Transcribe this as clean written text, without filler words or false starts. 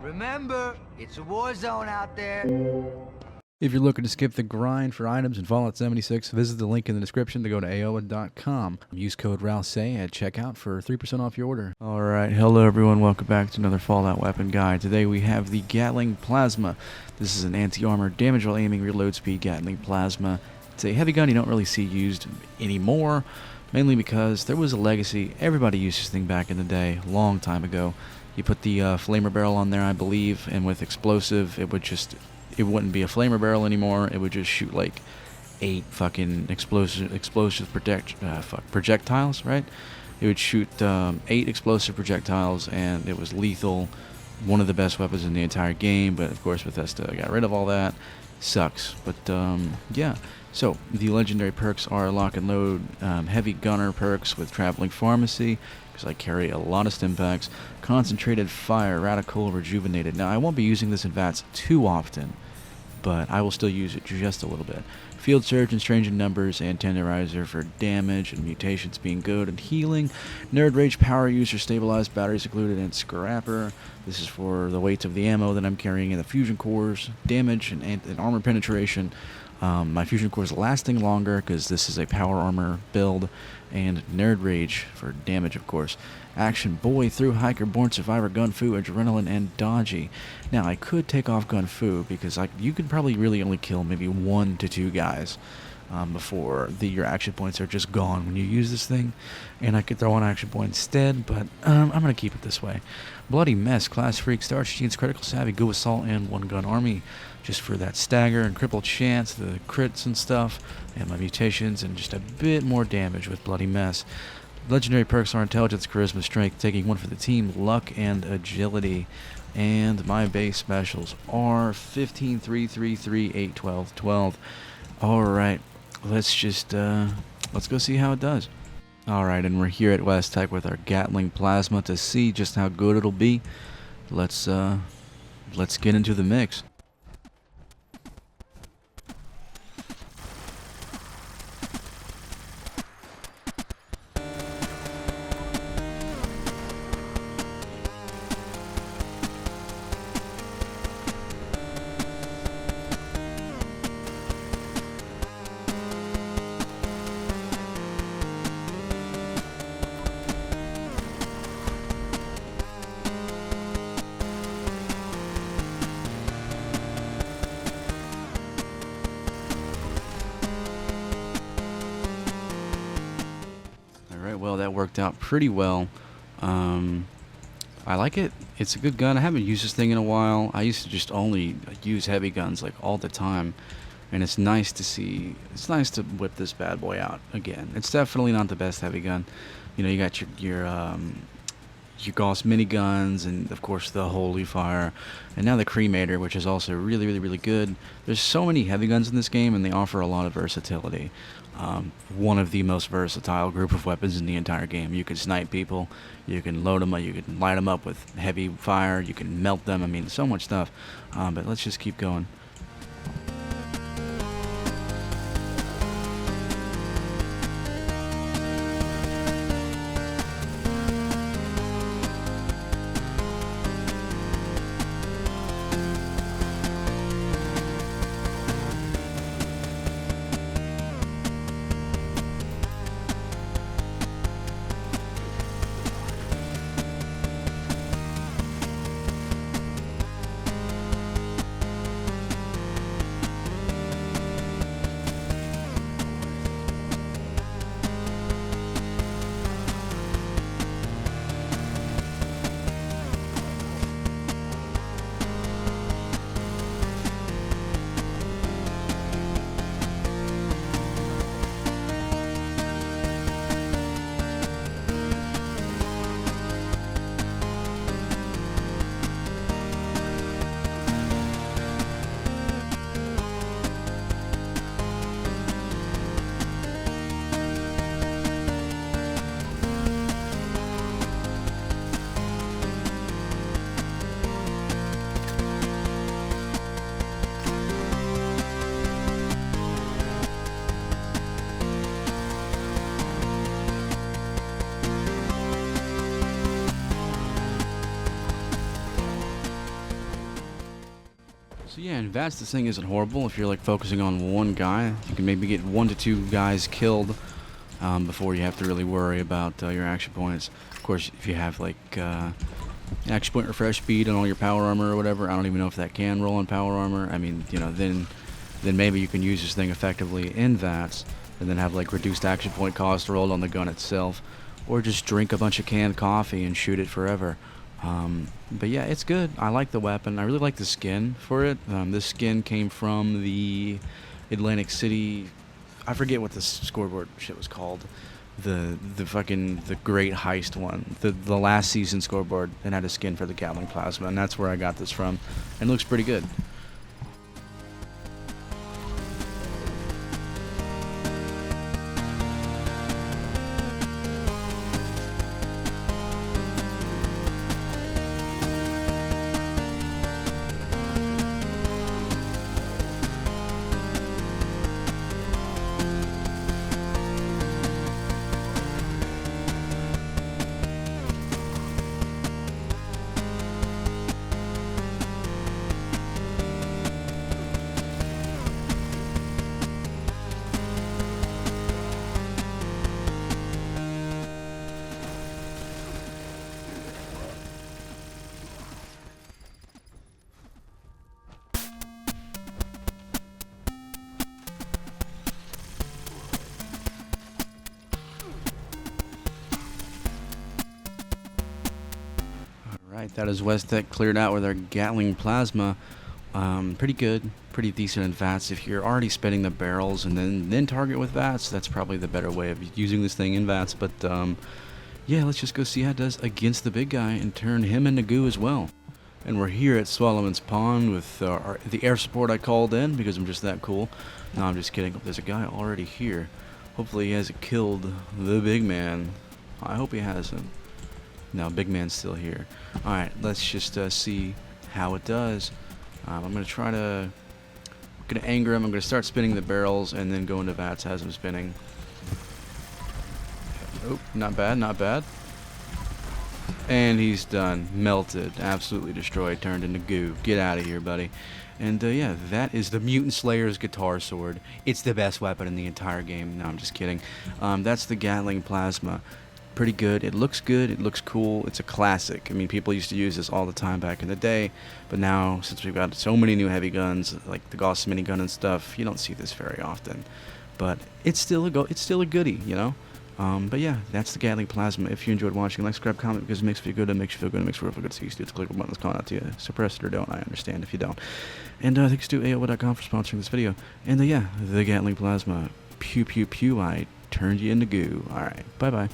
Remember, it's a war zone out there. If you're looking to skip the grind for items in Fallout 76, visit the link in the description to go to aoa.com. Use code RALSAY at checkout for 3% off your order. Alright, hello everyone, welcome back to another Fallout weapon guide. Today we have the Gatling Plasma. This is an anti-armor, damage while aiming, reload speed Gatling Plasma. It's a heavy gun you don't really see used anymore, mainly because there was a legacy. Everybody used this thing back in the day, long time ago. You put the flamer barrel on there, I believe, and with explosive, it wouldn't be a flamer barrel anymore. It would just shoot like 8 fucking explosive projectiles, right? It would shoot 8 explosive projectiles, and it was lethal. One of the best weapons in the entire game, but of course Bethesda got rid of all that. Sucks, but yeah. So the legendary perks are lock and load, heavy gunner perks with traveling pharmacy, because I carry a lot of stim packs, concentrated fire, radical, rejuvenated. Now I won't be using this in VATS too often, but I will still use it just a little bit. Field Surge and Strange in Numbers, and Tenderizer for damage and mutations being good and healing. Nerd Rage Power User, Stabilized, Batteries Included, and Scrapper. This is for the weight of the ammo that I'm carrying in the Fusion Cores, damage and armor penetration. My Fusion Cores lasting longer because this is a power armor build, and Nerd Rage for damage, of course. Action Boy, Through Hiker, Born Survivor, Gun Fu, Adrenaline, and Dodgy. Now, I could take off Gun Fu because you could probably really only kill maybe 1 to 2 guys before your action points are just gone when you use this thing. And I could throw an action point instead, but I'm going to keep it this way. Bloody Mess, Class Freak, Starch Jeans, Critical Savvy, Go Assault, and One Gun Army. Just for that stagger and crippled chance, the crits and stuff, and my mutations, and just a bit more damage with Bloody Mess. Legendary perks are Intelligence, Charisma, Strength, taking 1 for the team, Luck, and Agility. And my base specials are 15, 3, 3, 3, 8, 12, 12. Alright, let's go see how it does. Alright, and we're here at West Tech with our Gatling Plasma to see just how good it'll be. Let's get into the mix. Well, that worked out pretty well. I like it. It's a good gun. I haven't used this thing in a while. I used to just only use heavy guns like all the time, and it's nice to see. It's nice to whip this bad boy out again. It's definitely not the best heavy gun. You know, you got your Gauss miniguns, and of course the Holy Fire, and now the Cremator, which is also really good. There's so many heavy guns in this game, and they offer a lot of versatility. One of the most versatile group of weapons in the entire game. You can snipe people, you can load them up, you can light them up with heavy fire, you can melt them. I mean, so much stuff. But let's just keep going. So yeah, in VATS this thing isn't horrible. If you're like focusing on one guy, you can maybe get 1 to 2 guys killed before you have to really worry about your action points. Of course, if you have like action point refresh speed and all your power armor or whatever, I don't even know if that can roll on power armor. I mean, you know, then maybe you can use this thing effectively in VATS and then have like reduced action point cost rolled on the gun itself, or just drink a bunch of canned coffee and shoot it forever. But yeah, it's good. I like the weapon. I really like the skin for it. This skin came from the Atlantic City, I forget what the scoreboard shit was called. The great heist one. The last season scoreboard, and had a skin for the Gatling plasma, and that's where I got this from. And it looks pretty good. Alright, that is West Tech cleared out with our Gatling plasma. Pretty good, pretty decent in VATS. If you're already spinning the barrels and then target with VATS, that's probably the better way of using this thing in VATS. But yeah, let's just go see how it does against the big guy and turn him into goo as well. And we're here at Swallowman's Pond with the air support I called in because I'm just that cool. No, I'm just kidding. There's a guy already here. Hopefully he hasn't killed the big man. I hope he hasn't. No, big man's still here. Alright, let's just see how it does. I'm going to anger him. I'm going to start spinning the barrels and then go into VATS as I'm spinning. Oh, not bad, not bad. And he's done. Melted. Absolutely destroyed. Turned into goo. Get out of here, buddy. And yeah, that is the Mutant Slayer's guitar sword. It's the best weapon in the entire game. No, I'm just kidding. That's the Gatling plasma. Pretty good. It looks good. It looks cool. It's a classic. I mean, people used to use this all the time back in the day, but now since we've got so many new heavy guns like the Gauss minigun and stuff, you don't see this very often. But it's still a goodie, you know. But yeah, that's the Gatling plasma. If you enjoyed watching, like, subscribe, comment, because it makes me feel good. It makes you feel good. It makes me feel good. So you just click the button that's calling out to you. Suppress it or don't. I understand if you don't. And thanks to AOA.com for sponsoring this video. And yeah, the Gatling plasma. Pew pew pew. I turned you into goo. All right. Bye bye.